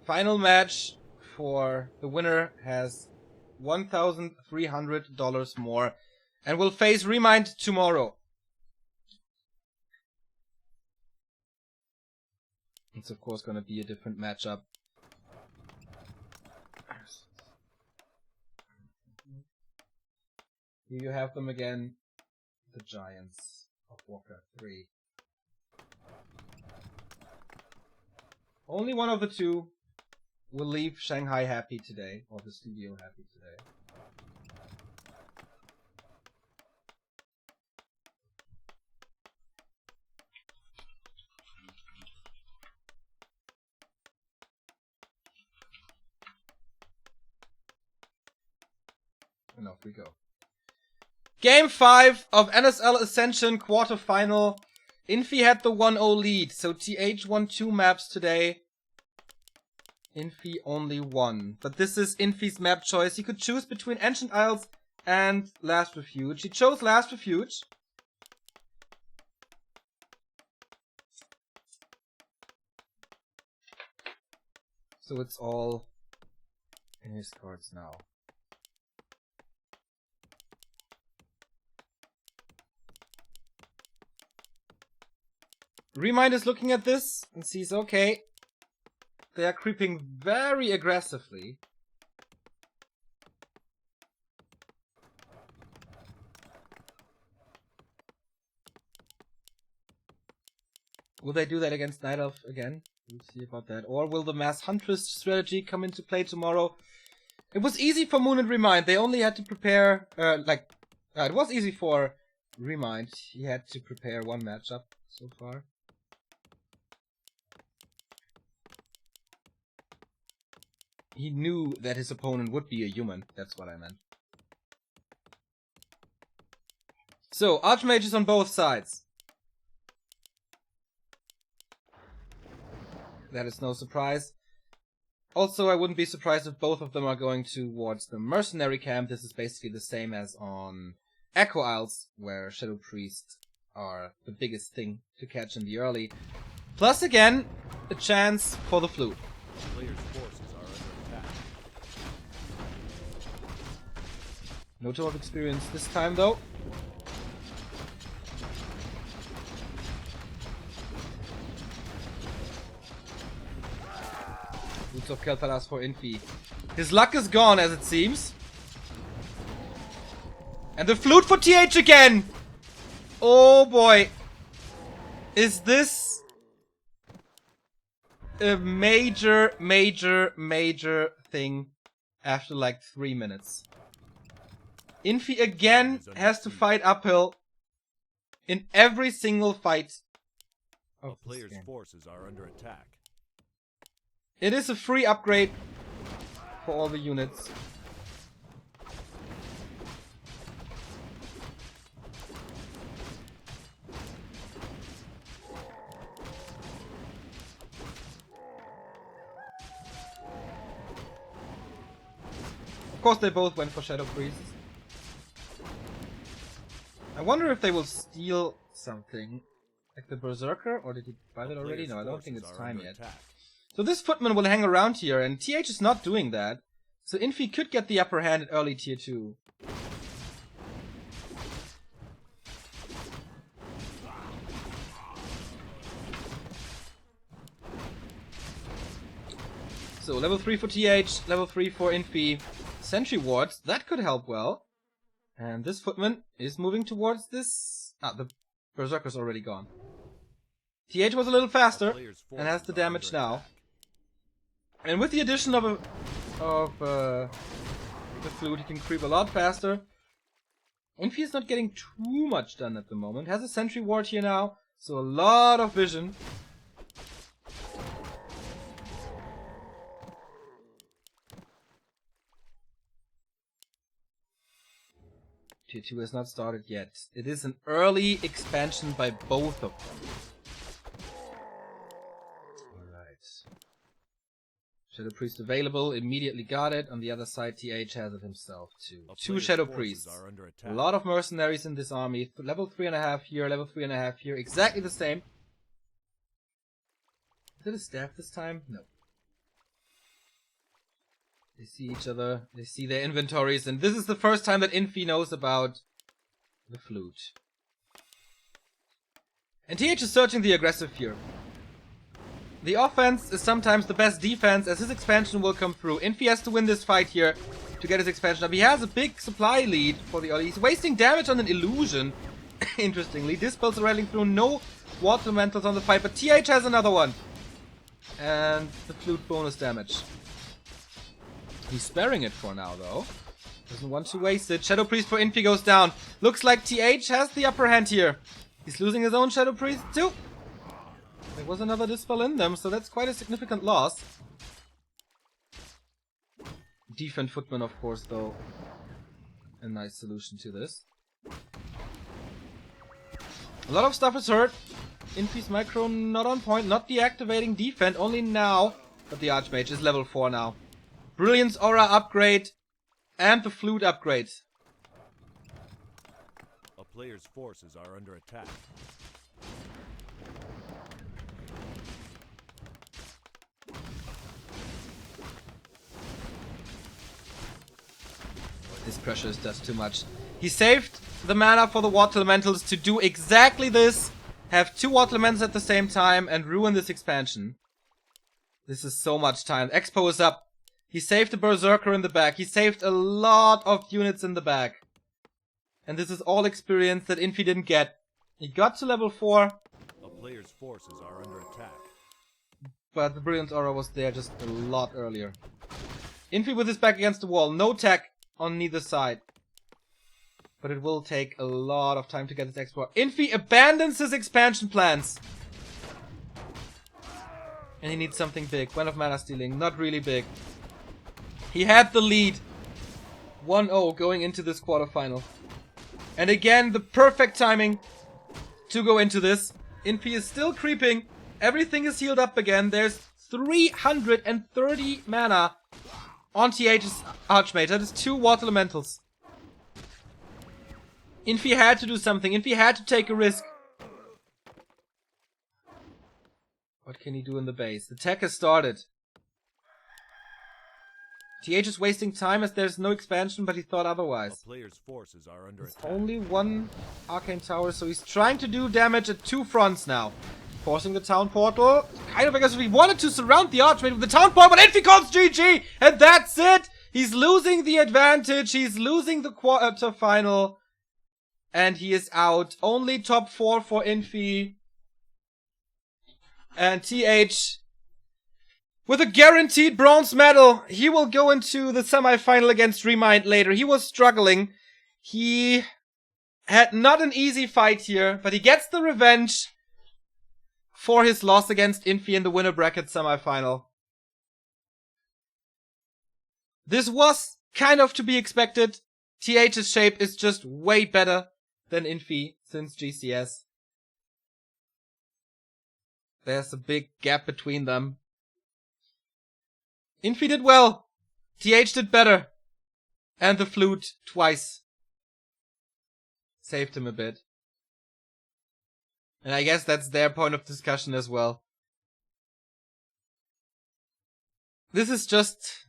Final match for the winner has $1,300 more and will face Remind tomorrow. It's of course going to be a different matchup. Here you have them again, the Giants of Warcraft 3. Only one of the two will leave Shanghai happy today, or the studio happy today. And off we go. Game 5 of NSL Ascension Quarterfinal. Infi had the 1-0 lead, so TH won 2 maps today. Infi only 1. But this is Infi's map choice. He could choose between Ancient Isles and Last Refuge. He chose Last Refuge. So it's all in his cards now. Remind is looking at this and sees, okay, they are creeping very aggressively. Will they do that against Night Elf again? We'll see about that. Or will the Mass Huntress strategy come into play tomorrow? It was easy for Moon and Remind. They only had to prepare, it was easy for Remind. He had to prepare one matchup so far. He knew that his opponent would be a human. That's what I meant. So, Archmages on both sides. That is no surprise. Also, I wouldn't be surprised if both of them are going towards the Mercenary camp. This is basically the same as on Echo Isles, where Shadow Priests are the biggest thing to catch in the early. Plus, again, a chance for the flute. Players' forces are under attack. No toll of experience this time, though. Boots of Kel'Thalas for Infi. His luck is gone, as it seems. And the flute for TH again! Oh boy. Is this a major thing after like 3 minutes? Infi again has to fight uphill in every single fight A player's forces are under attack. It is a free upgrade for all the units. Of course, they both went for Shadow Priests. I wonder if they will steal something. Like the Berserker? Or did he buy that already? No, I don't think it's time yet. So this Footman will hang around here, and TH is not doing that. So Infi could get the upper hand at early tier 2. So level 3 for TH, level 3 for Infi. Sentry wards, that could help well. And this footman is moving towards this... Ah, the Berserker's already gone. TH was a little faster and has the damage now. And with the addition of the flute, he can creep a lot faster. Infi is not getting too much done at the moment. Has a sentry ward here now, so a lot of vision. Tier 2 has not started yet. It is an early expansion by both of them. Alright. Shadow Priest available, immediately got it. On the other side, TH has it himself too. 2 Shadow Priests. A lot of mercenaries in this army. Level 3.5 here, level 3.5 here. Exactly the same. Is it a staff this time? No. They see each other, they see their inventories, and this is the first time that Infi knows about the flute. And TH is searching the aggressive here. The offense is sometimes the best defense, as his expansion will come through. Infi has to win this fight here to get his expansion up. He has a big supply lead for the early. He's wasting damage on an illusion, interestingly. Dispels are rattling through, no water elementals on the fight, but TH has another one. And the flute bonus damage. He's sparing it for now, though. Doesn't want to waste it. Shadow Priest for Infi goes down. Looks like TH has the upper hand here. He's losing his own Shadow Priest, too. There was another Dispel in them, so that's quite a significant loss. Defend Footman, of course, though. A nice solution to this. A lot of stuff is hurt. Infi's micro not on point, not deactivating defend, only now. But the Archmage is level 4 now. Brilliance Aura upgrade and the flute upgrade. A player's forces are under attack. This pressure does too much. He saved the mana for the Water Elementals to do exactly this. Have 2 Water Elementals at the same time and ruin this expansion. This is so much time. Expo is up. He saved the Berserker in the back. He saved a lot of units in the back. And this is all experience that Infi didn't get. He got to level 4. A player's forces are under attack. But the Brilliance Aura was there just a lot earlier. Infi with his back against the wall. No tech on neither side. But it will take a lot of time to get this export. Infi abandons his expansion plans. And he needs something big. When of mana stealing. Not really big. He had the lead. 1-0 going into this quarterfinal. And again, the perfect timing to go into this. Infi is still creeping. Everything is healed up again. There's 330 mana on TH's Archmage. That is 2 Water Elementals. Infi had to do something. Infi had to take a risk. What can he do in the base? The tech has started. TH is wasting time as there's no expansion, but he thought otherwise. A player's forces are under attack. Only 1 Arcane Tower, so he's trying to do damage at 2 fronts now. Forcing the Town Portal. Kind of aggressive. He wanted to surround the Archmage with the Town Portal, but Infi calls GG! And that's it! He's losing the advantage. He's losing the quarterfinal. And he is out. Only top 4 for Infi. And TH, with a guaranteed bronze medal, he will go into the semi-final against Remind later. He was struggling. He had not an easy fight here, but he gets the revenge for his loss against Infi in the winner bracket semi-final. This was kind of to be expected. TH's shape is just way better than Infi since GCS. There's a big gap between them. Infi did well. TH did better. And the flute twice saved him a bit. And I guess that's their point of discussion as well. This is just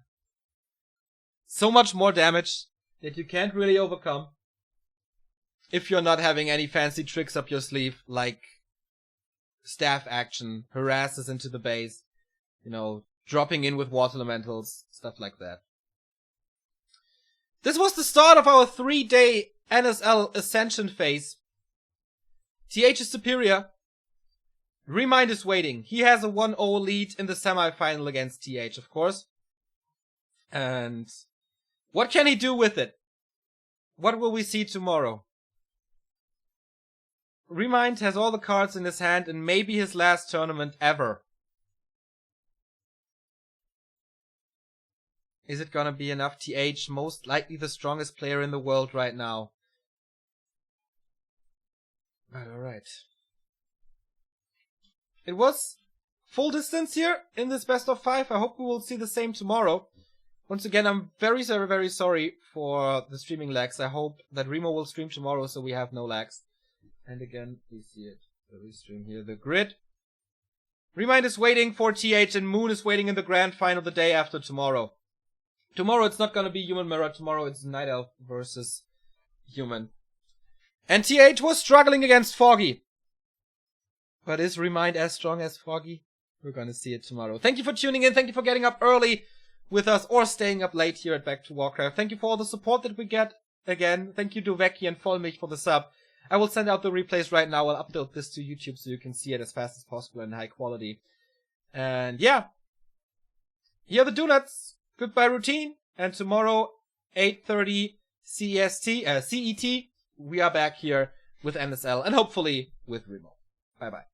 so much more damage that you can't really overcome if you're not having any fancy tricks up your sleeve, like staff action, harasses into the base, you know, dropping in with water elementals, stuff like that. This was the start of our 3-day NSL Ascension phase. TH is superior. Remind is waiting. He has a 1-0 lead in the semi-final against TH, of course. And what can he do with it? What will we see tomorrow? Remind has all the cards in his hand and maybe his last tournament ever. Is it gonna be enough? TH, most likely the strongest player in the world right now. But alright. It was full distance here in this best of 5. I hope we will see the same tomorrow. Once again, I'm very, very, very sorry for the streaming lags. I hope that Remo will stream tomorrow so we have no lags. And again, we see it. The restream here, the grid. Remind is waiting for TH and Moon is waiting in the grand final the day after tomorrow. Tomorrow it's not gonna be Human Mirror. Tomorrow it's Night Elf versus Human. And TH was struggling against Foggy. But is Remind as strong as Foggy? We're gonna see it tomorrow. Thank you for tuning in. Thank you for getting up early with us or staying up late here at Back to Warcraft. Thank you for all the support that we get. Again, thank you to Vecchi and Vollmilch for the sub. I will send out the replays right now. I'll upload this to YouTube so you can see it as fast as possible in high quality. And yeah. Here are the donuts. Goodbye routine. And tomorrow, 8:30 CET, we are back here with NSL and hopefully with Remo. Bye bye.